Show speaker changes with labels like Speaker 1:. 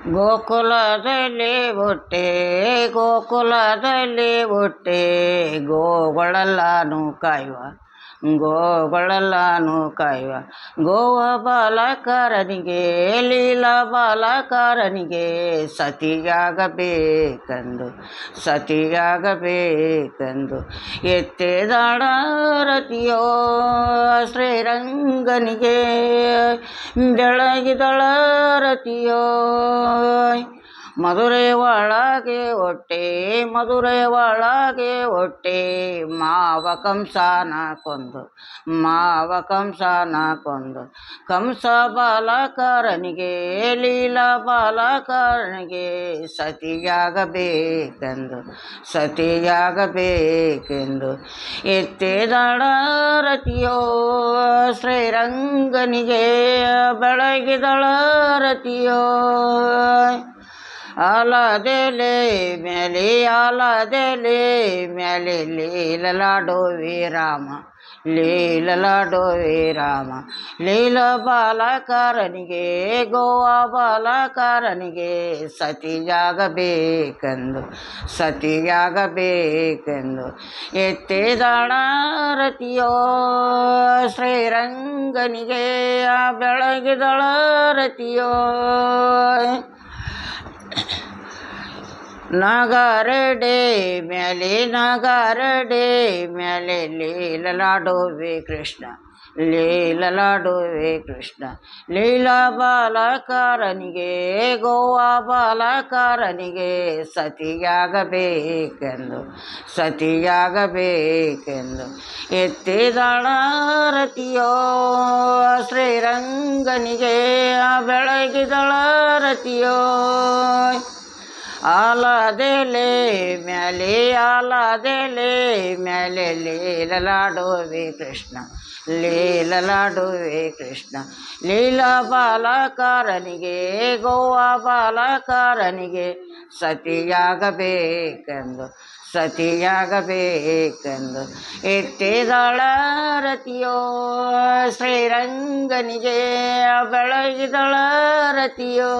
Speaker 1: ಗೋಕುಲದಲ್ಲಿ ಹುಟ್ಟೆ ಗೋಕುಲದಲ್ಲಿ ಹುಟ್ಟೆ ಗೋಗಳೆಲ್ಲಾನು ಕಾಯುವ ಗೋಗಳೆಲ್ಲಾನು ಕಾಯುವ ಗೋವ ಬಾಲಕರನಿಗೆ ಲೀಲಾ ಬಾಲಕರನಿಗೆ ಸತಿಯಾಗಬೇಕೆಂದು ಸತಿಯಾಗಬೇಕೆಂದು ಎತ್ತೆದಾಳ ರತಿಯೋ ಶ್ರೀರಂಗನಿಗೆ ಬೆಳಗಿದಳ ರತಿಯೋ ಮಧುರೆ ಒಳಗೆ ಹೊಟ್ಟೆ ಮಧುರೆ ಒಳಗೆ ಹೊಟ್ಟೆ ಮಾವ ಕಂಸನ ಕೊಂದು ಮಾವ ಕಂಸನ ಕೊಂದು ಕಂಸ ಬಾಲಕರನಿಗೆ ಲೀಲಾ ಬಾಲಕರನಿಗೆ ಸತಿಯಾಗಬೇಕೆಂದು ಸತಿಯಾಗಬೇಕೆಂದು ಎತ್ತೆದಳ ರತಿಯೋ ಶ್ರೀರಂಗನಿಗೆ ಬೆಳಗಿದಳ ರತಿಯೋ ಆಲದೆಲೆ ಮೇಲೆ ಆಲದೆಲೆ ಮೇಲೆ ಲೀಲಲಾಡುವೆ ರಾಮ ಲೀಲಲಾಡುವೆ ರಾಮ ಲೀಲ ಬಾಲಕರನಿಗೆ ಗೋವಾ ಬಾಲಕರನಿಗೆ ಸತಿಯಾಗಬೇಕೆಂದು ಸತಿಯಾಗಬೇಕೆಂದು ಎತ್ತೆದಳ ರತಿಯೋ ಶ್ರೀರಂಗನಿಗೆ ಬೆಳಗಿದಳ ರತಿಯೋ ನಗರಡೆ ಮೇಲೆ ನಗರಡೆ ಮೇಲೆ ಲೀಲಲಾಡುವೆ ಕೃಷ್ಣ ಲೀಲಲಾಡುವೆ ಕೃಷ್ಣ ಲೀಲಾ ಬಾಲಕರನಿಗೆ ಗೋವಾ ಬಾಲಕರನಿಗೆ ಸತಿಯಾಗಬೇಕೆಂದು ಸತಿಯಾಗಬೇಕೆಂದು ಎತ್ತಿದಳ ರತಿಯೋ ಶ್ರೀರಂಗನಿಗೆ ಬೆಳಗಿದಳ ರತಿಯೋ ಆಲದೆಲೆ ಮೇಲೆ ಲೀಲಲಾಡುವೆ ಕೃಷ್ಣ ಲೀಲಲಾಡುವೆ ಕೃಷ್ಣ ಲೀಲಾ ಬಾಲಕರನಿಗೆ ಗೋವಾ ಬಾಲಕರನಿಗೆ ಸತಿಯಾಗಬೇಕೆಂದು ಸತಿಯಾಗಬೇಕೆಂದು ಎತ್ತಿದಳ ರತಿಯೋ ಶ್ರೀರಂಗನಿಗೆ ಬೆಳಗಿದಳ ರತಿಯೋ